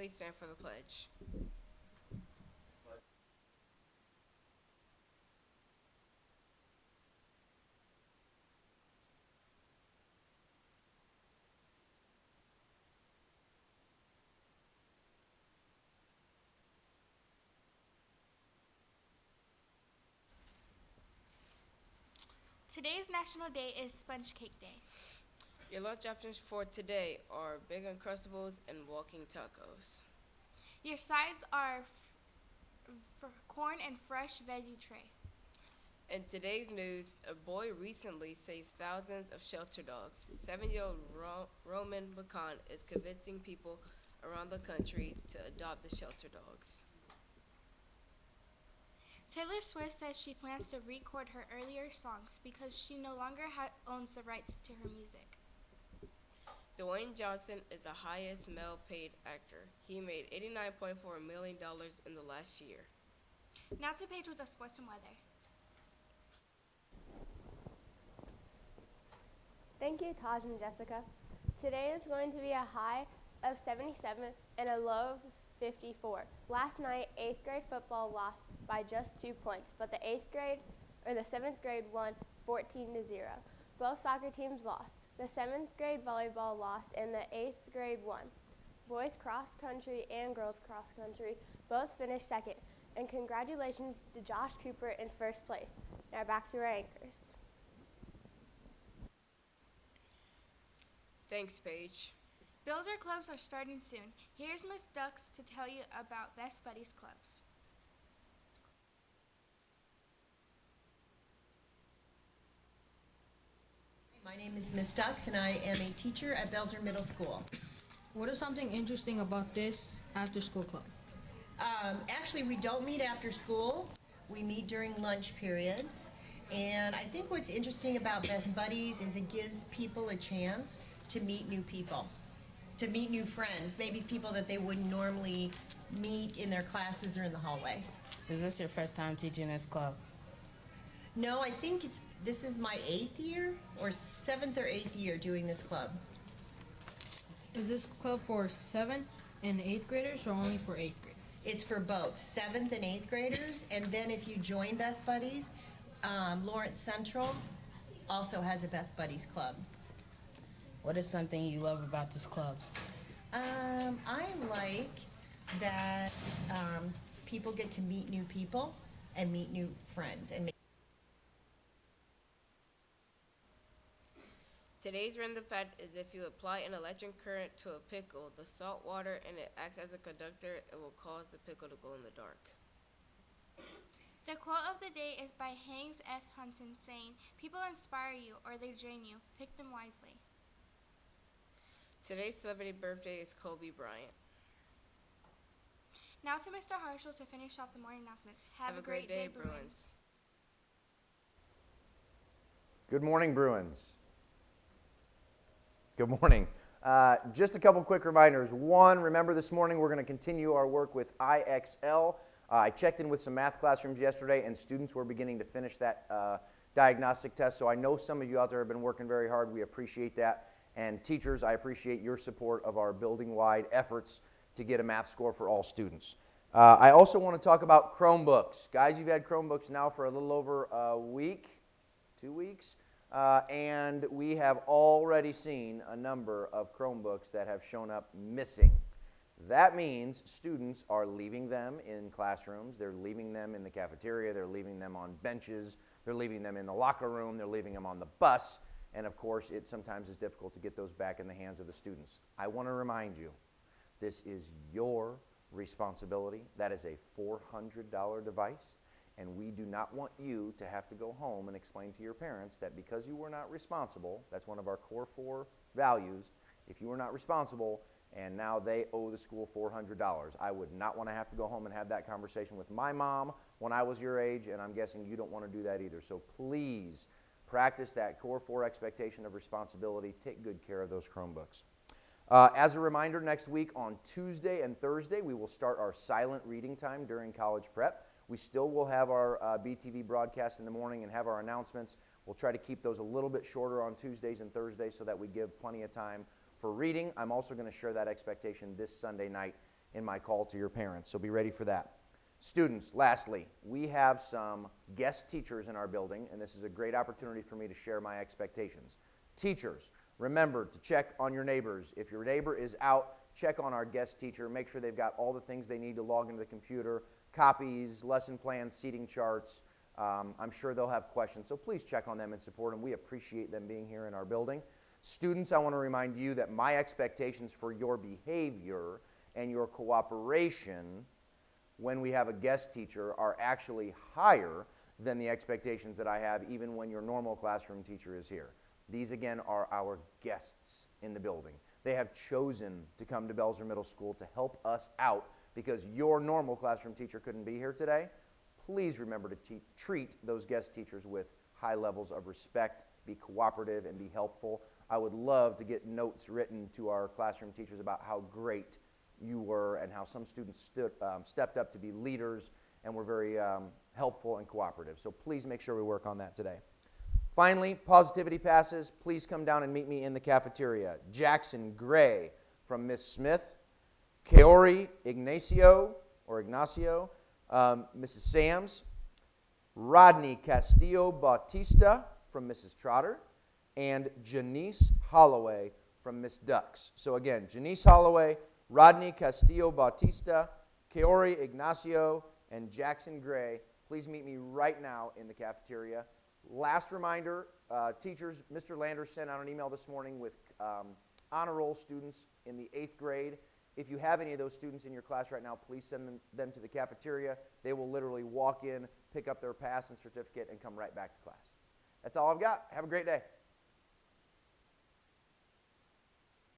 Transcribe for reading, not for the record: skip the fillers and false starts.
please stand for the pledge. Today's National Day is Sponge Cake Day. Your lunch options for today are Big Uncrustables and Walking Tacos. Your sides are corn and fresh veggie tray. In today's news, a boy recently saved thousands of shelter dogs. 7-year-old Roman McCann is convincing people around the country to adopt the shelter dogs. Taylor Swift says she plans to record her earlier songs because she no longer owns the rights to her music. Dwayne Johnson is the highest male paid actor. He made $89.4 million in the last year. Now to Paige with the sports and weather. Thank you, Taj and Jessica. Today is going to be a high of 77 and a low of 54. Last night, 8th grade football lost by just 2 points, but the 7th grade won 14-0. Both soccer teams lost. The 7th grade volleyball lost and the 8th grade won. Boys cross country and girls cross country both finished second. And congratulations to Josh Cooper in first place. Now back to our anchors. Thanks, Paige. Builder clubs are starting soon. Here's Miss Ducks to tell you about Best Buddies clubs. My name is Miss Dux, and I am a teacher at Belzer Middle School. What is something interesting about this after-school club? Actually, we don't meet after school. We meet during lunch periods. And I think what's interesting about Best Buddies is it gives people a chance to meet new people, to meet new friends, maybe people that they wouldn't normally meet in their classes or in the hallway. Is this your first time teaching this club? No, I think this is my 8th year or 7th or 8th year doing this club. Is this club for 7th and 8th graders or only for 8th graders? It's for both 7th and 8th graders, and then if you join Best Buddies, Lawrence Central also has a Best Buddies club. What is something you love about this club? I like that people get to meet new people and meet new friends. And Today's random fact is if you apply an electric current to a pickle, the salt water and it acts as a conductor, it will cause the pickle to glow in the dark. The quote of the day is by Haynes F. Hunton saying, "People inspire you or they drain you. Pick them wisely." Today's celebrity birthday is Kobe Bryant. Now to Mr. Harshall to finish off the morning announcements. Have a great day, Bruins. Good morning, Bruins. Good morning. Just a couple quick reminders. One, remember this morning we're going to continue our work with IXL. I checked in with some math classrooms yesterday, and students were beginning to finish that diagnostic test. So I know some of you out there have been working very hard. We appreciate that. And teachers, I appreciate your support of our building-wide efforts to get a math score for all students. I also want to talk about Chromebooks. Guys, you've had Chromebooks now for a little over a week, 2 weeks. And we have already seen a number of Chromebooks that have shown up missing. That means students are leaving them in classrooms, they're leaving them in the cafeteria, they're leaving them on benches, they're leaving them in the locker room, they're leaving them on the bus, and of course it sometimes is difficult to get those back in the hands of the students. I want to remind you, this is your responsibility. That is a $400 device. And we do not want you to have to go home and explain to your parents that because you were not responsible, that's one of our core 4 values, if you were not responsible and now they owe the school $400. I would not want to have to go home and have that conversation with my mom when I was your age, and I'm guessing you don't want to do that either. So please practice that core 4 expectation of responsibility. Take good care of those Chromebooks. As a reminder, next week on Tuesday and Thursday, we will start our silent reading time during college prep. We still will have our BTV broadcast in the morning and have our announcements. We'll try to keep those a little bit shorter on Tuesdays and Thursdays so that we give plenty of time for reading. I'm also going to share that expectation this Sunday night in my call to your parents, so be ready for that. Students, lastly, we have some guest teachers in our building, and this is a great opportunity for me to share my expectations. Teachers, remember to check on your neighbors. If your neighbor is out, check on our guest teacher. Make sure they've got all the things they need to log into the computer, copies, lesson plans, seating charts. I'm sure they'll have questions, so please check on them and support them. We appreciate them being here in our building. Students, I want to remind you that my expectations for your behavior and your cooperation when we have a guest teacher are actually higher than the expectations that I have even when your normal classroom teacher is here. These, again, are our guests in the building. They have chosen to come to Belzer Middle School to help us out because your normal classroom teacher couldn't be here today. Please remember to treat those guest teachers with high levels of respect, be cooperative, and be helpful. I would love to get notes written to our classroom teachers about how great you were and how some students stepped up to be leaders and were very helpful and cooperative. So please make sure we work on that today. Finally, positivity passes. Please come down and meet me in the cafeteria. Jackson Gray from Miss Smith, Kaori Ignacio, Mrs. Sams, Rodney Castillo Bautista from Mrs. Trotter, and Janice Holloway from Miss Ducks. So again, Janice Holloway, Rodney Castillo Bautista, Kaori Ignacio, and Jackson Gray. Please meet me right now in the cafeteria. Last reminder, teachers, Mr. Landers sent out an email this morning with honor roll students in the 8th grade. If you have any of those students in your class right now, please send them to the cafeteria. They will literally walk in, pick up their pass and certificate, and come right back to class. That's all I've got. Have a great day.